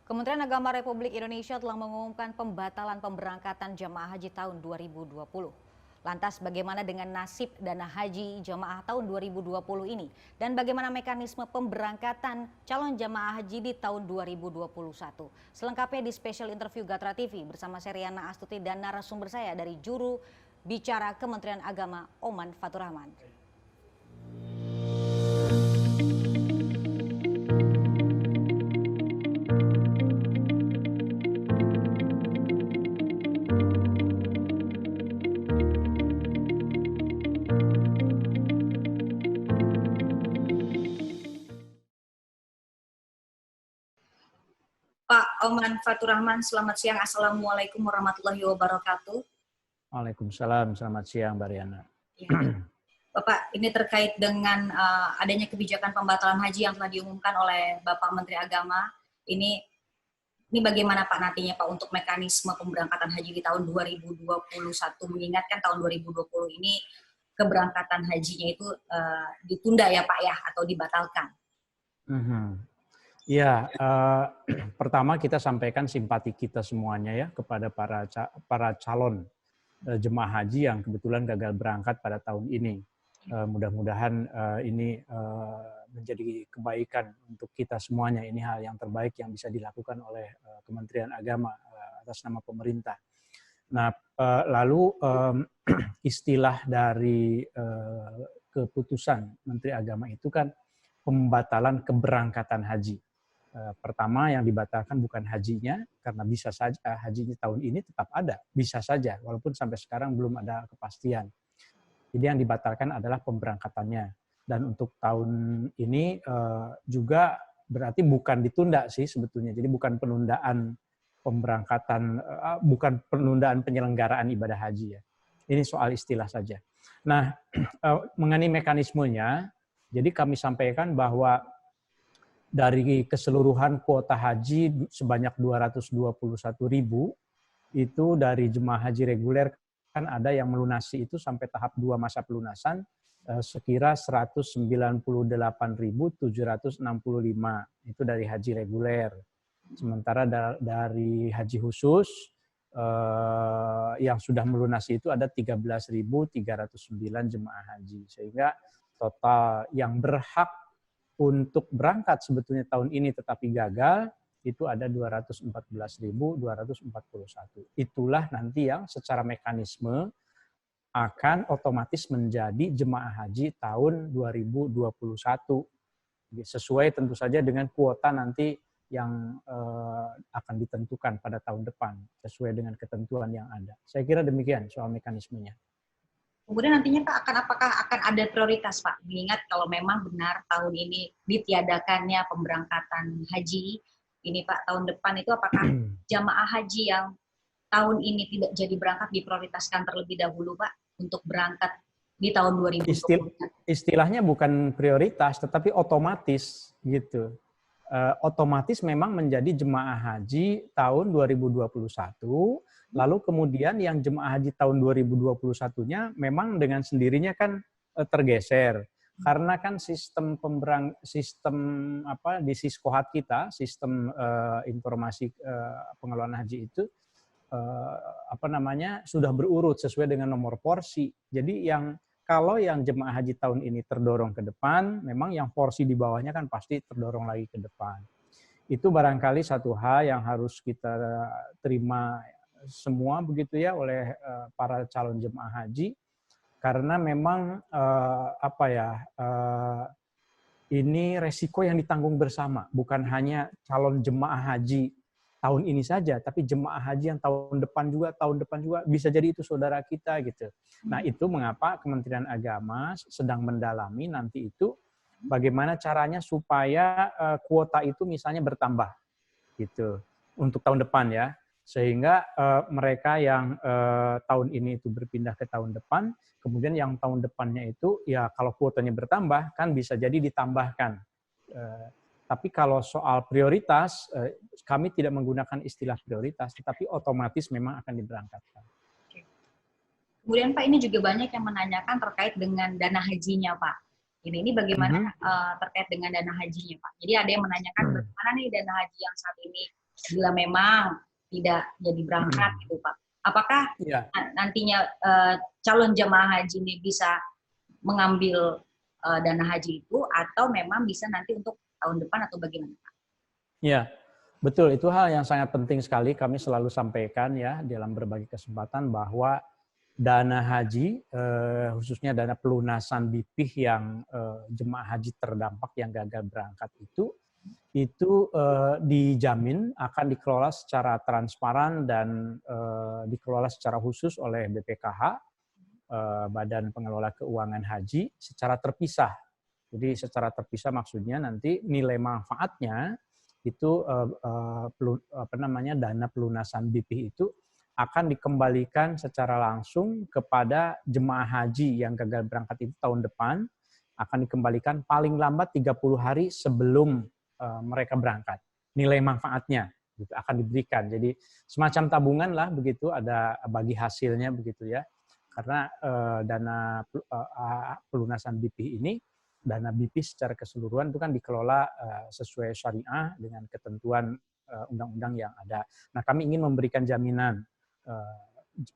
Kementerian Agama Republik Indonesia telah mengumumkan pembatalan pemberangkatan jemaah haji tahun 2020. Lantas bagaimana dengan nasib dana haji jemaah tahun 2020 ini? Dan bagaimana mekanisme pemberangkatan calon jemaah haji di tahun 2021? Selengkapnya di special interview Gatra TV bersama Seriana Astuti dan narasumber saya dari juru bicara Kementerian Agama Oman Fatur Rahman. Pak Oman Fatur Rahman, selamat siang. Assalamualaikum warahmatullahi wabarakatuh. Waalaikumsalam, selamat siang Mbak Riana. Ya. Bapak, ini terkait dengan adanya kebijakan pembatalan haji yang telah diumumkan oleh Bapak Menteri Agama. Ini bagaimana Pak nantinya Pak untuk mekanisme pemberangkatan haji di tahun 2021, mengingatkan tahun 2020 ini keberangkatan hajinya itu ditunda ya Pak ya, atau dibatalkan? Ya, pertama kita sampaikan simpati kita semuanya ya kepada para calon jemaah haji yang kebetulan gagal berangkat pada tahun ini. Mudah-mudahan ini menjadi kebaikan untuk kita semuanya. Ini hal yang terbaik yang bisa dilakukan oleh Kementerian Agama atas nama pemerintah. Nah, lalu istilah dari keputusan Menteri Agama itu kan pembatalan keberangkatan haji. Pertama yang dibatalkan bukan hajinya, karena bisa saja hajinya tahun ini tetap ada, bisa saja, walaupun sampai sekarang belum ada kepastian. Jadi yang dibatalkan adalah pemberangkatannya. Dan untuk tahun ini juga berarti bukan ditunda sih sebetulnya, jadi bukan penundaan pemberangkatan, bukan penundaan penyelenggaraan ibadah haji ya. Ini soal istilah saja. Nah, mengenai mekanismenya, jadi kami sampaikan bahwa dari keseluruhan kuota haji sebanyak 221.000, itu dari jemaah haji reguler kan ada yang melunasi itu sampai tahap 2 masa pelunasan sekira 198.765, itu dari haji reguler. Sementara dari haji khusus yang sudah melunasi itu ada 13.309 jemaah haji. Sehingga total yang berhak untuk berangkat sebetulnya tahun ini tetapi gagal, itu ada 214.241. Itulah nanti yang secara mekanisme akan otomatis menjadi jemaah haji tahun 2021. Sesuai tentu saja dengan kuota nanti yang akan ditentukan pada tahun depan, sesuai dengan ketentuan yang ada. Saya kira demikian soal mekanismenya. Kemudian nantinya Pak apakah akan ada prioritas Pak? Mengingat kalau memang benar tahun ini ditiadakannya pemberangkatan haji, ini Pak tahun depan itu apakah jamaah haji yang tahun ini tidak jadi berangkat diprioritaskan terlebih dahulu Pak untuk berangkat di tahun 2020? Istilahnya bukan prioritas tetapi otomatis gitu. Otomatis memang menjadi jemaah haji tahun 2021. Lalu kemudian yang jemaah haji tahun 2021-nya memang dengan sendirinya kan tergeser. Karena kan sistem di Siskohat kita, sistem informasi pengelolaan haji itu sudah berurut sesuai dengan nomor porsi. Jadi kalau yang jemaah haji tahun ini terdorong ke depan, memang yang porsi di bawahnya kan pasti terdorong lagi ke depan. Itu barangkali satu hal yang harus kita terima semua begitu ya oleh para calon jemaah haji, karena memang ini resiko yang ditanggung bersama, bukan hanya calon jemaah haji tahun ini saja, tapi jemaah haji yang tahun depan juga bisa jadi itu saudara kita gitu. Nah, itu mengapa Kementerian Agama sedang mendalami nanti itu bagaimana caranya supaya kuota itu misalnya bertambah gitu untuk tahun depan ya. Sehingga mereka yang tahun ini itu berpindah ke tahun depan, kemudian yang tahun depannya itu ya kalau kuotanya bertambah kan bisa jadi ditambahkan. Tapi kalau soal prioritas, kami tidak menggunakan istilah prioritas, tetapi otomatis memang akan diberangkatkan. Kemudian Pak, ini juga banyak yang menanyakan terkait dengan dana hajinya Pak. Ini bagaimana terkait dengan dana hajinya Pak? Jadi ada yang menanyakan bagaimana nih dana haji yang saat ini bila memang tidak jadi berangkat gitu Pak. Apakah Ya. nantinya calon jemaah haji ini bisa mengambil dana haji itu atau memang bisa nanti untuk tahun depan atau bagaimana Pak? Ya, betul. Itu hal yang sangat penting sekali kami selalu sampaikan ya dalam berbagai kesempatan bahwa dana haji, khususnya dana pelunasan BPIH yang jemaah haji terdampak yang gagal berangkat itu dijamin akan dikelola secara transparan dan dikelola secara khusus oleh BPKH, Badan Pengelola Keuangan Haji, secara terpisah. Jadi secara terpisah maksudnya nanti nilai manfaatnya itu dana pelunasan BPIH itu akan dikembalikan secara langsung kepada jemaah haji yang gagal berangkat itu tahun depan, akan dikembalikan paling lambat 30 hari sebelum mereka berangkat. Nilai manfaatnya gitu, akan diberikan. Jadi semacam tabungan lah begitu, ada bagi hasilnya begitu ya. Karena dana pelunasan BPIH ini, dana BPIH secara keseluruhan itu kan dikelola sesuai syariah dengan ketentuan undang-undang yang ada. Nah, kami ingin memberikan jaminan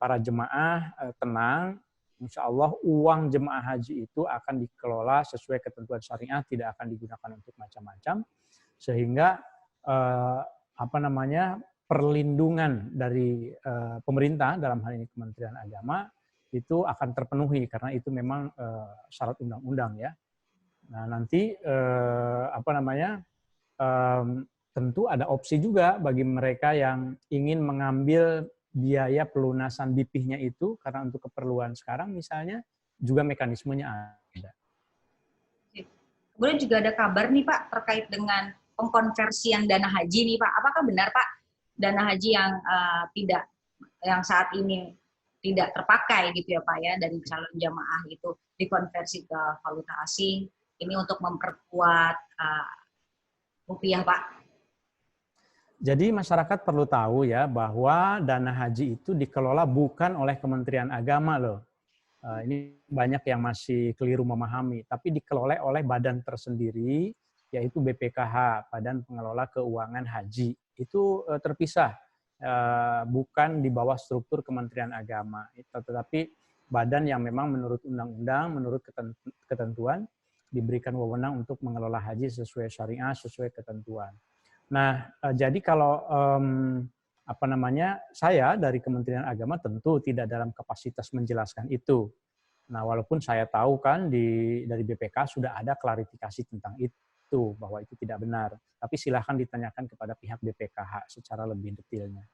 para jemaah tenang, insya Allah uang jemaah haji itu akan dikelola sesuai ketentuan syariah, tidak akan digunakan untuk macam-macam, sehingga perlindungan dari pemerintah dalam hal ini Kementerian Agama itu akan terpenuhi karena itu memang syarat undang-undang ya. Nah nanti tentu ada opsi juga bagi mereka yang ingin mengambil biaya pelunasan BPIH-nya itu karena untuk keperluan sekarang misalnya juga mekanismenya ada. Kemudian juga ada kabar nih Pak terkait dengan pengkonversian dana haji nih Pak. Apakah benar Pak dana haji yang saat ini tidak terpakai gitu ya Pak ya dari calon jamaah itu dikonversi ke valuta asing ini untuk memperkuat rupiah Pak? Jadi masyarakat perlu tahu ya bahwa dana haji itu dikelola bukan oleh Kementerian Agama loh. Ini banyak yang masih keliru memahami, tapi dikelola oleh badan tersendiri yaitu BPKH, Badan Pengelola Keuangan Haji. Itu terpisah, bukan di bawah struktur Kementerian Agama, tetapi badan yang memang menurut undang-undang, menurut ketentuan diberikan wewenang untuk mengelola haji sesuai syariah, sesuai ketentuan. Nah, jadi kalau saya dari Kementerian Agama tentu tidak dalam kapasitas menjelaskan itu. Nah, walaupun saya tahu kan dari BPK sudah ada klarifikasi tentang itu, bahwa itu tidak benar. Tapi silahkan ditanyakan kepada pihak BPKH secara lebih detailnya.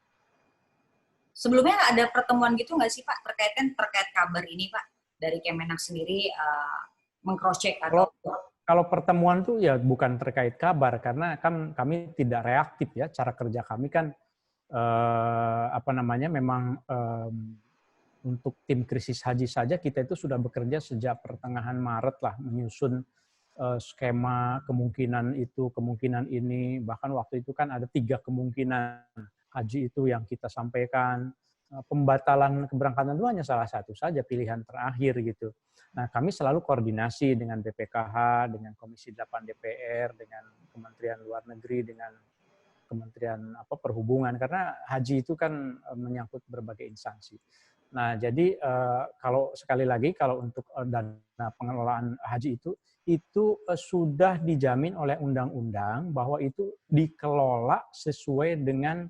Sebelumnya ada pertemuan gitu nggak sih Pak terkait kabar ini Pak dari Kemenak sendiri meng-cross-check atau? Kalau pertemuan tuh ya bukan terkait kabar karena kan kami tidak reaktif ya, cara kerja kami kan memang untuk tim krisis haji saja kita itu sudah bekerja sejak pertengahan Maret lah menyusun skema kemungkinan ini, bahkan waktu itu kan ada 3 kemungkinan haji itu yang kita sampaikan. Pembatalan keberangkatan itu hanya salah satu saja pilihan terakhir gitu. Nah, kami selalu koordinasi dengan BPKH, dengan Komisi 8 DPR, dengan Kementerian Luar Negeri, dengan Kementerian Perhubungan, karena haji itu kan menyangkut berbagai instansi. Nah, jadi kalau sekali lagi kalau untuk dana pengelolaan haji itu sudah dijamin oleh undang-undang bahwa itu dikelola sesuai dengan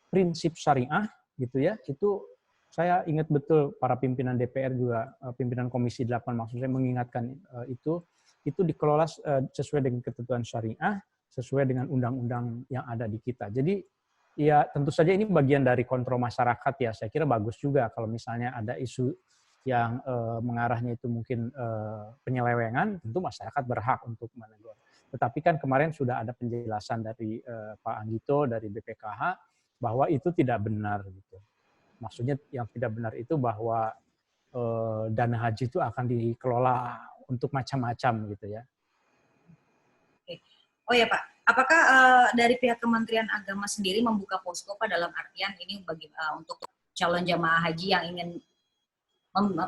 prinsip syariah gitu ya. Itu saya ingat betul para pimpinan DPR juga pimpinan Komisi 8 maksud saya mengingatkan itu dikelola sesuai dengan ketentuan syariah, sesuai dengan undang-undang yang ada di kita. Jadi ya tentu saja ini bagian dari kontrol masyarakat ya. Saya kira bagus juga kalau misalnya ada isu yang mengarahnya itu mungkin penyelewengan, tentu masyarakat berhak untuk menegur. Tetapi kan kemarin sudah ada penjelasan dari Pak Anggito dari BPKH bahwa itu tidak benar gitu. Maksudnya yang tidak benar itu bahwa dana haji itu akan dikelola untuk macam-macam gitu ya. Oh ya Pak, apakah dari pihak Kementerian Agama sendiri membuka posko Pak dalam artian ini bagi untuk calon jamaah haji yang ingin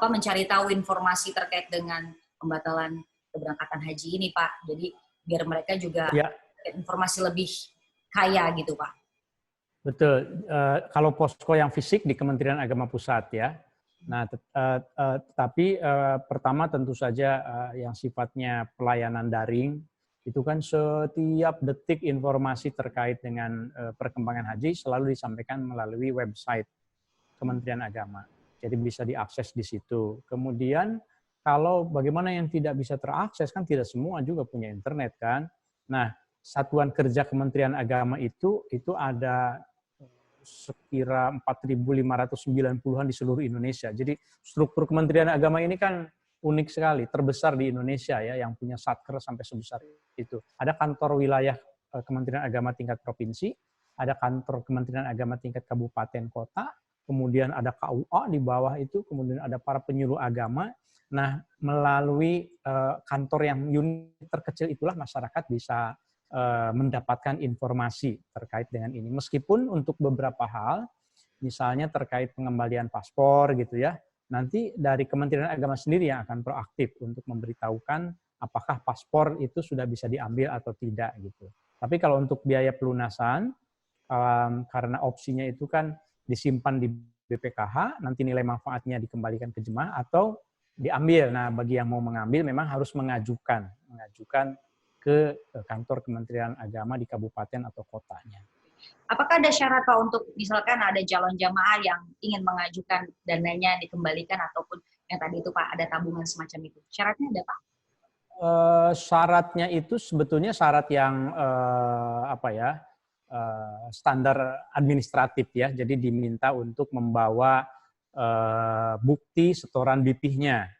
mencari tahu informasi terkait dengan pembatalan keberangkatan haji ini Pak. Jadi biar mereka juga informasi lebih kaya gitu Pak. Betul. Kalau posko yang fisik di Kementerian Agama Pusat ya. Nah, tetapi pertama tentu saja yang sifatnya pelayanan daring itu kan setiap detik informasi terkait dengan perkembangan haji selalu disampaikan melalui website Kementerian Agama. Jadi bisa diakses di situ. Kemudian kalau bagaimana yang tidak bisa terakses, kan tidak semua juga punya internet kan. Nah, satuan kerja Kementerian Agama itu ada sekira 4.590-an di seluruh Indonesia. Jadi struktur Kementerian Agama ini kan unik sekali, terbesar di Indonesia ya, yang punya satker sampai sebesar itu. Ada kantor wilayah Kementerian Agama tingkat provinsi, ada kantor Kementerian Agama tingkat kabupaten kota, kemudian ada KUA di bawah itu, kemudian ada para penyuluh agama. Nah, melalui kantor yang unit terkecil itulah masyarakat bisa mendapatkan informasi terkait dengan ini. Meskipun untuk beberapa hal, misalnya terkait pengembalian paspor gitu ya, nanti dari Kementerian Agama sendiri yang akan proaktif untuk memberitahukan apakah paspor itu sudah bisa diambil atau tidak gitu. Tapi kalau untuk biaya pelunasan, karena opsinya itu kan disimpan di BPKH, nanti nilai manfaatnya dikembalikan ke jemaah atau diambil. Nah, bagi yang mau mengambil memang harus mengajukan ke kantor Kementerian Agama di kabupaten atau kotanya. Apakah ada syarat Pak untuk misalkan ada calon jamaah yang ingin mengajukan dananya dikembalikan ataupun yang tadi itu Pak ada tabungan semacam itu? Syaratnya ada Pak? Syaratnya itu sebetulnya syarat yang standar administratif ya. Jadi diminta untuk membawa bukti setoran BP-nya.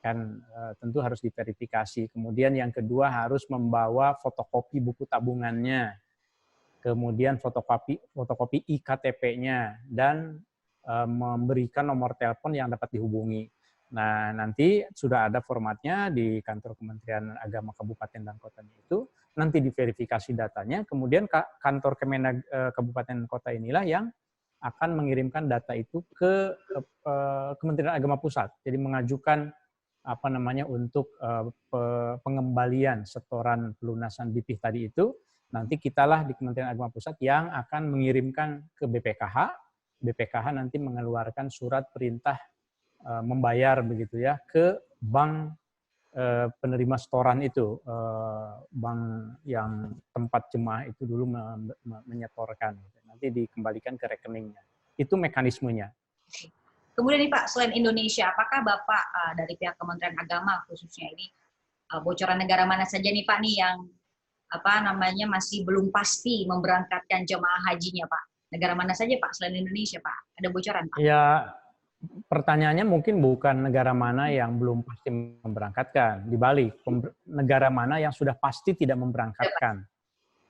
Kan tentu harus diverifikasi. Kemudian yang kedua harus membawa fotokopi buku tabungannya, kemudian fotokopi IKTP-nya, dan memberikan nomor telepon yang dapat dihubungi. Nah, nanti sudah ada formatnya di kantor Kementerian Agama Kabupaten dan Kotanya itu, nanti diverifikasi datanya, kemudian kantor Kemenag Kabupaten Kota inilah yang akan mengirimkan data itu ke Kementerian Agama Pusat. Jadi mengajukan untuk pengembalian setoran pelunasan BP tadi itu, nanti kitalah di Kementerian Agama Pusat yang akan mengirimkan ke BPKH. BPKH nanti mengeluarkan surat perintah membayar begitu ya ke bank penerima setoran itu, bank yang tempat jemaah itu dulu menyetorkan. Nanti dikembalikan ke rekeningnya. Itu mekanismenya. Kemudian nih Pak, selain Indonesia, apakah Bapak dari pihak Kementerian Agama khususnya ini bocoran negara mana saja nih Pak nih yang masih belum pasti memberangkatkan jemaah hajinya Pak? Negara mana saja Pak selain Indonesia Pak? Ada bocoran Pak? Ya, pertanyaannya mungkin bukan negara mana yang belum pasti memberangkatkan, dibalik negara mana yang sudah pasti tidak memberangkatkan.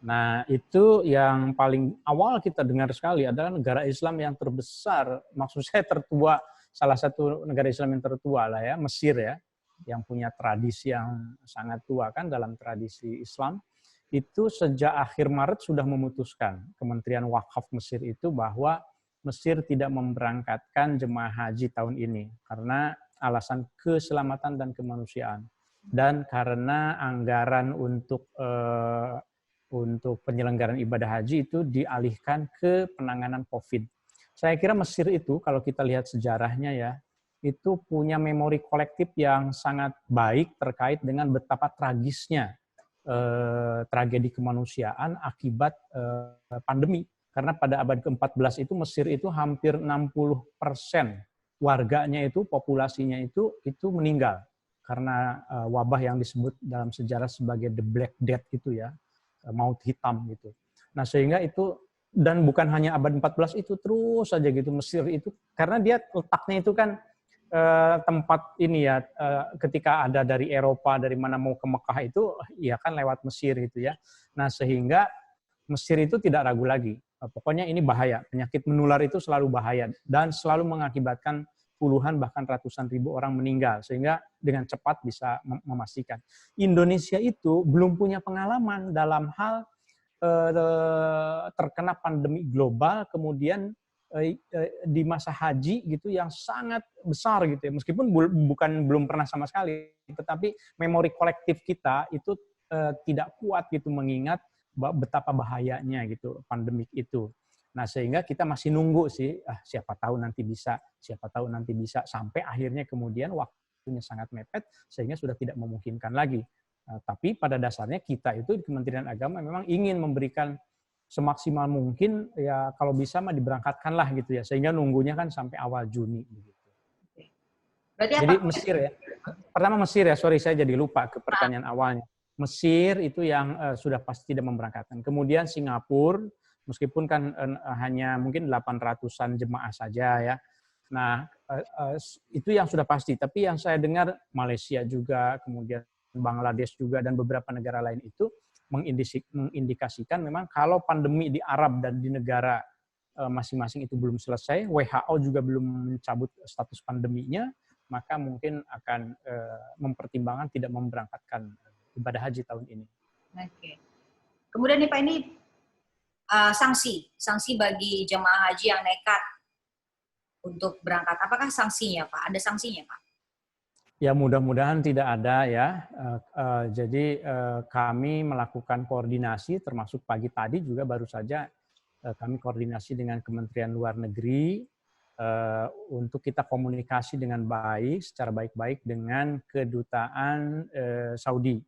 Nah, itu yang paling awal kita dengar sekali adalah negara Islam yang terbesar, maksud saya tertua, salah satu negara Islam yang tertua lah ya, Mesir ya, yang punya tradisi yang sangat tua kan dalam tradisi Islam. Itu sejak akhir Maret sudah memutuskan, Kementerian Wakaf Mesir itu, bahwa Mesir tidak memberangkatkan jemaah haji tahun ini karena alasan keselamatan dan kemanusiaan, dan karena anggaran untuk penyelenggaraan ibadah haji itu dialihkan ke penanganan COVID. Saya kira Mesir itu kalau kita lihat sejarahnya ya, itu punya memori kolektif yang sangat baik terkait dengan betapa tragisnya tragedi kemanusiaan akibat pandemi. Karena pada abad ke-14 itu Mesir itu hampir 60% warganya itu, populasinya itu meninggal karena wabah yang disebut dalam sejarah sebagai the Black Death itu ya, maut hitam gitu. Nah, sehingga itu, dan bukan hanya abad 14 itu, terus saja gitu Mesir itu, karena dia letaknya itu kan tempat ini ya, ketika ada dari Eropa, dari mana mau ke Mekah itu, ya kan lewat Mesir gitu ya. Nah, sehingga Mesir itu tidak ragu lagi. Pokoknya ini bahaya, penyakit menular itu selalu bahaya, dan selalu mengakibatkan puluhan bahkan ratusan ribu orang meninggal, sehingga dengan cepat bisa memastikan. Indonesia itu belum punya pengalaman dalam hal terkena pandemi global, kemudian di masa haji gitu yang sangat besar gitu ya. Meskipun belum pernah sama sekali, tetapi memori kolektif kita itu tidak kuat gitu mengingat betapa bahayanya gitu pandemik itu. Nah, sehingga kita masih nunggu sih, siapa tahu nanti bisa, sampai akhirnya kemudian waktunya sangat mepet sehingga sudah tidak memungkinkan lagi. Tapi pada dasarnya kita itu di Kementerian Agama memang ingin memberikan semaksimal mungkin, ya kalau bisa mah diberangkatkanlah gitu ya, sehingga nunggunya kan sampai awal Juni begitu. Berarti Jadi apa? Mesir ya. Pertama Mesir ya, sorry saya jadi lupa ke pertanyaan awalnya. Mesir itu yang sudah pasti tidak memberangkatkan. Kemudian Singapura, meskipun kan hanya mungkin 800-an jemaah saja ya. Nah, itu yang sudah pasti. Tapi yang saya dengar Malaysia juga, kemudian Bangladesh juga, dan beberapa negara lain itu mengindikasikan memang kalau pandemi di Arab dan di negara masing-masing itu belum selesai, WHO juga belum mencabut status pandeminya, maka mungkin akan mempertimbangkan tidak memberangkatkan ibadah haji tahun ini. Oke. Kemudian nih Pak, ini sanksi bagi jemaah haji yang nekat untuk berangkat. Apakah sanksinya Pak? Ada sanksinya Pak? Ya mudah-mudahan tidak ada ya. Jadi kami melakukan koordinasi, termasuk pagi tadi juga baru saja kami koordinasi dengan Kementerian Luar Negeri untuk kita komunikasi dengan baik, secara baik-baik dengan kedutaan Saudi.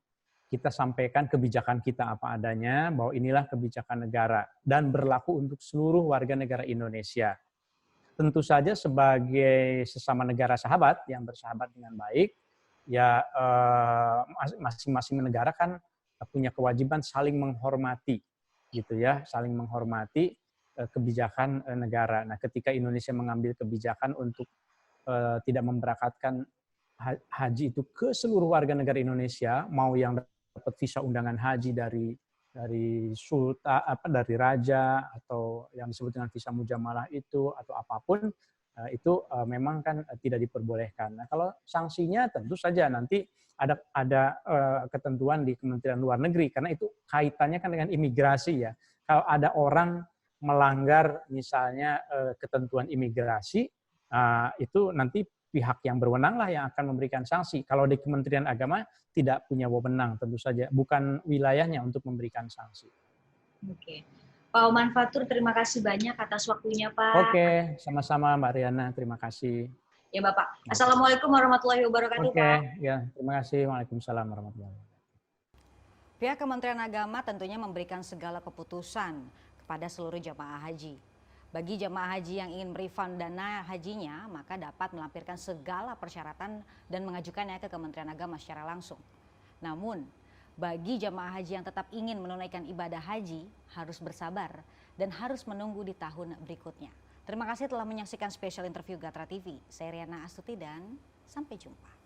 Kita sampaikan kebijakan kita apa adanya, bahwa inilah kebijakan negara dan berlaku untuk seluruh warga negara Indonesia. Tentu saja sebagai sesama negara sahabat yang bersahabat dengan baik, ya masing-masing negara kan punya kewajiban saling menghormati, gitu ya, saling menghormati kebijakan negara. Nah, ketika Indonesia mengambil kebijakan untuk tidak memberangkatkan haji itu ke seluruh warga negara Indonesia, mau yang dapat visa undangan haji dari sultan, dari raja, atau yang disebut dengan visa mujamalah itu, atau apapun itu memang kan tidak diperbolehkan. Nah, kalau sanksinya tentu saja nanti ada ketentuan di Kementerian Luar Negeri, karena itu kaitannya kan dengan imigrasi ya. Kalau ada orang melanggar misalnya ketentuan imigrasi, itu nanti pihak yang berwenang lah yang akan memberikan sanksi. Kalau di Kementerian Agama tidak punya wewenang, tentu saja bukan wilayahnya untuk memberikan sanksi. Oke. Pak Oman Fatur, terima kasih banyak atas waktunya Pak. Oke, sama-sama Mbak Riana, terima kasih. Ya Bapak. Assalamualaikum warahmatullahi wabarakatuh Oke, Pak. ya terima kasih. Waalaikumsalam warahmatullahi wabarakatuh. Pihak Kementerian Agama tentunya memberikan segala keputusan kepada seluruh jamaah haji. Bagi jamaah haji yang ingin merefund dana hajinya, maka dapat melampirkan segala persyaratan dan mengajukannya ke Kementerian Agama secara langsung. Namun, bagi jamaah haji yang tetap ingin menunaikan ibadah haji, harus bersabar dan harus menunggu di tahun berikutnya. Terima kasih telah menyaksikan spesial interview Gatra TV. Saya Riana Astuti dan sampai jumpa.